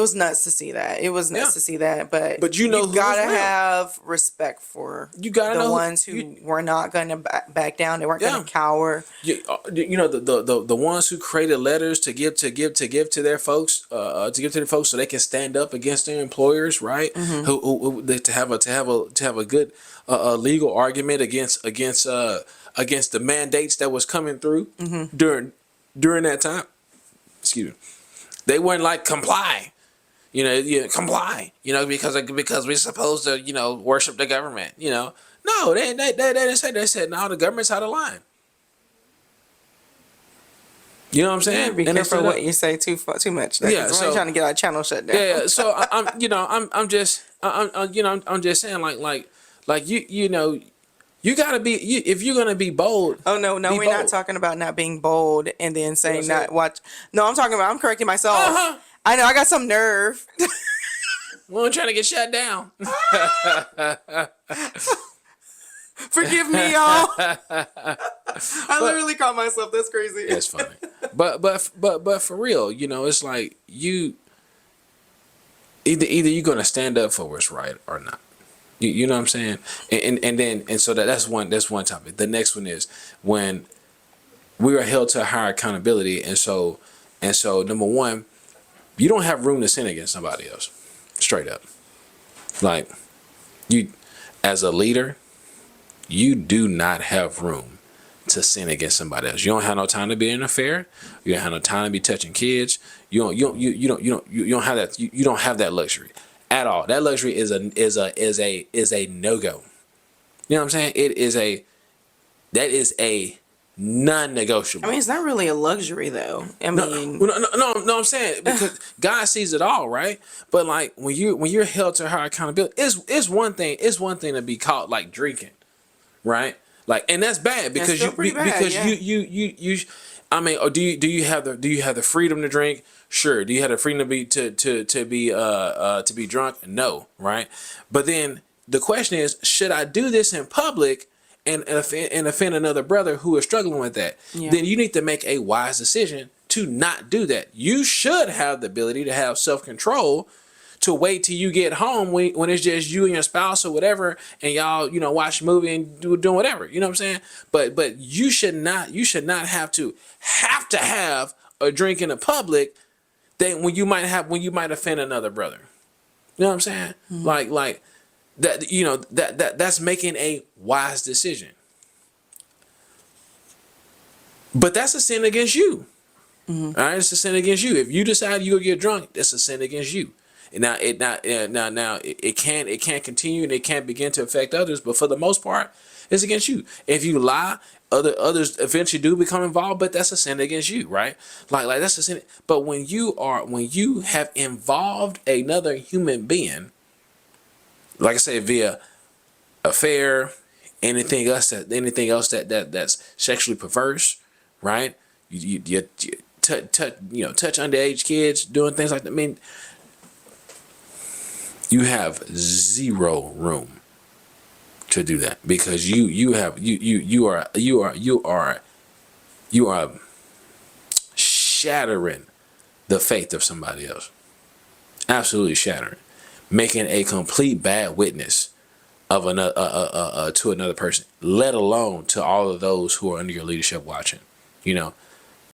was nuts to see that. It was nuts to see that. But you know, gotta have respect for you gotta the know ones who were not going to back down. They weren't going to cower. You know, the ones who created letters to give to their folks, so they can stand up against their employers, right? To have a good legal argument against the mandates that was coming through during that time. Excuse me. They weren't like comply. Comply. Because we're supposed to worship the government. No, they didn't say. They said no, the government's out of line. You know what I'm saying? Be careful what you say too much. Yeah, so trying to get our channel shut down. Yeah, so I'm just saying like you gotta be if you're gonna be bold. Oh no, we're bold. Not talking about not being bold and then saying not watch. No, I'm correcting myself. I know I got some nerve. Well, I'm trying to get shut down. Forgive me, y'all. I literally caught myself. That's crazy. That's funny. But for real, it's like you either you're gonna stand up for what's right or not. You know what I'm saying? And so that's one topic. The next one is when we are held to a higher accountability, and so number one, you don't have room to sin against somebody else. Straight up. Like you as a leader, you do not have room to sin against somebody else. You don't have no time to be in an affair. You don't have no time to be touching kids. You don't have that. You don't have that luxury at all. That luxury is a no-go. You know what I'm saying? That is a non-negotiable. I mean, it's not really a luxury though. I mean, no, I'm saying because God sees it all, right? But like when you're held to higher accountability, it's one thing to be caught like drinking, right? Like, and that's bad because you I mean, or do you have the freedom to drink? Sure. Do you have the freedom to be drunk? No, right? But then the question is, should I do this in public and offend another brother who is struggling with that? Yeah. Then you need to make a wise decision to not do that. You should have the ability to have self-control to wait till you get home when it's just you and your spouse or whatever, and y'all watch a movie and doing whatever. You know what I'm saying? But you should not have to have a drink in the public that when you might offend another brother. You know what I'm saying? Mm-hmm. Like that that's making a wise decision. But that's a sin against you. Mm-hmm. All right, it's a sin against you. If you decide you go get drunk, that's a sin against you. And now it can't continue and it can't begin to affect others. But for the most part, it's against you. If you lie, others eventually do become involved, but that's a sin against you, right? Like that's a sin. But when you have involved another human being, like I said, via affair, anything else that's sexually perverse, right? You touch underage kids doing things like that. I mean, you have zero room to do that because you are shattering the faith of somebody else. Absolutely shattering, making a complete bad witness of another to another person, let alone to all of those who are under your leadership watching.